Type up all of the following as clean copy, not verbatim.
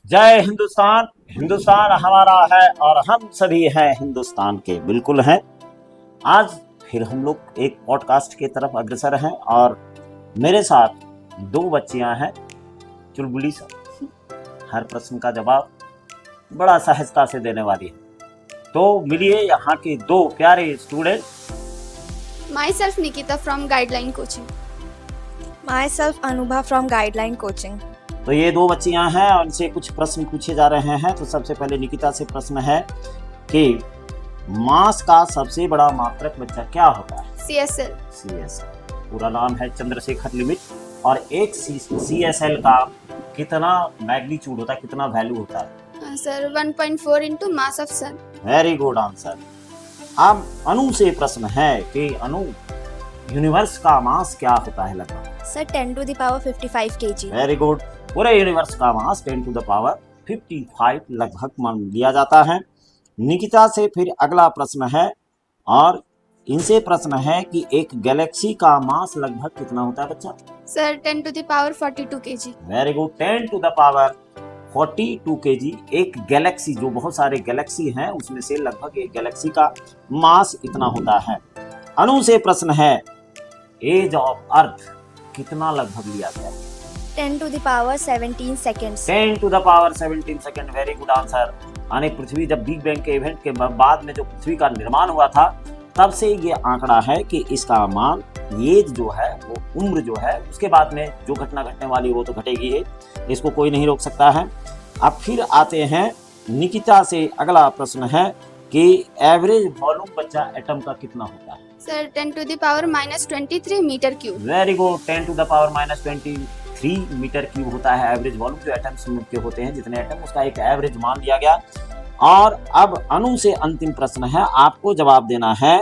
जय हिंदुस्तान। हिंदुस्तान हमारा है और हम सभी हैं हिंदुस्तान के, बिल्कुल हैं। आज फिर हम लोग एक पॉडकास्ट की तरफ अग्रसर हैं और मेरे साथ दो बच्चियां हैं, चुलबुली सा, हर प्रश्न का जवाब बड़ा सहजता से देने वाली है। तो मिलिए यहाँ के दो प्यारे student. Myself Nikita from Guideline Coaching. Myself Anubha from Guideline Coaching. तो ये दो बच्चियां हैं और इनसे कुछ प्रश्न पूछे जा रहे हैं। तो सबसे पहले निकिता से प्रश्न है कि मास का सबसे बड़ा मात्रक बच्चा क्या होता है? CSL. CSL पूरा नाम है चंद्रशेखर लिमिट। और एक CSL का कितना मैग्नीट्यूड होता है, कितना वैल्यू होता है? Sir, 1.4 into mass of sun. Very good answer. अब अनु से प्रश्न है कि अनु, यूनिवर्स का मास क्या होता है लगभग? Sir, 10 to the power 55 kg. Very good. पूरे यूनिवर्स का मास 10 to the power 55 लगभग मान लिया जाता है। निकिता से फिर अगला प्रश्न है और इनसे प्रश्न है कि एक गैलेक्सी का मास लगभग कितना होता है बच्चा? Sir, 10 to the power 42 kg. Very good. 10 to the power 42 kg। एक गैलेक्सी, जो बहुत सारे गैलेक्सी हैं उसमें से लगभग एक गैलेक्सी का मास इतना होता है। अनु से प्रश्न है, एज ऑफ अर्थ कितना लगभग लिया गया? 10 to the power 17 seconds. 10 to the power 17 second. Very good answer. यानी पृथ्वी जब बिग बैंग के इवेंट के बाद में जो पृथ्वी का निर्माण हुआ था, तब से ये आंकड़ा है कि इसका मान, एज जो है वो उम्र जो है, उसके बाद में जो घटना घटने वाली वो तो घटेगी ही, इसको कोई नहीं रोक सकता है। अब फिर आते हैं निकिता से अगला प्रश्न है कि एवरेज वॉल्यूम बच्चा एटम का कितना होता है? Sir, 10 to the power minus 23 meter cube. Very good. 10 to the power minus 23 metre cube होता है एवरेज वॉल्यूम। जो एटम्स के होते हैं, जितने एटम, उसका एक एवरेज मान लिया गया। और अब अनु से अंतिम प्रश्न है, आपको जवाब देना है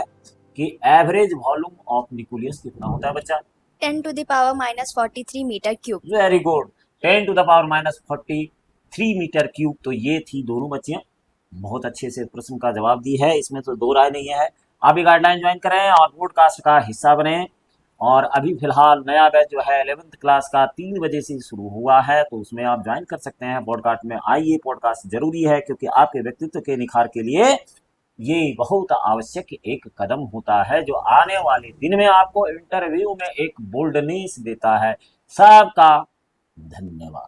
कि एवरेज वॉल्यूम ऑफ न्यूक्लियस कितना होता है बच्चा? 10 to the power minus 43 meter cube. Very good. 10 to the power minus 43 metre cube. तो ये थी दोनों बच्चियां, बहुत अच्छे से प्रश्न का जवाब दी है, इसमें तो दो राय नहीं है। आप भी गाइडलाइन ज्वाइन करें और पॉडकास्ट का हिस्सा बने। और अभी फिलहाल नया बैच जो है 11th क्लास का 3 बजे से शुरू हुआ है, तो उसमें आप ज्वाइन कर सकते हैं। पॉडकास्ट में आइए, पॉडकास्ट जरूरी है क्योंकि आपके व्यक्तित्व के निखार के लिए ये बहुत आवश्यक एक कदम होता है, जो आने वाले दिन में आपको इंटरव्यू में एक बोल्डनेस देता है। सबका धन्यवाद।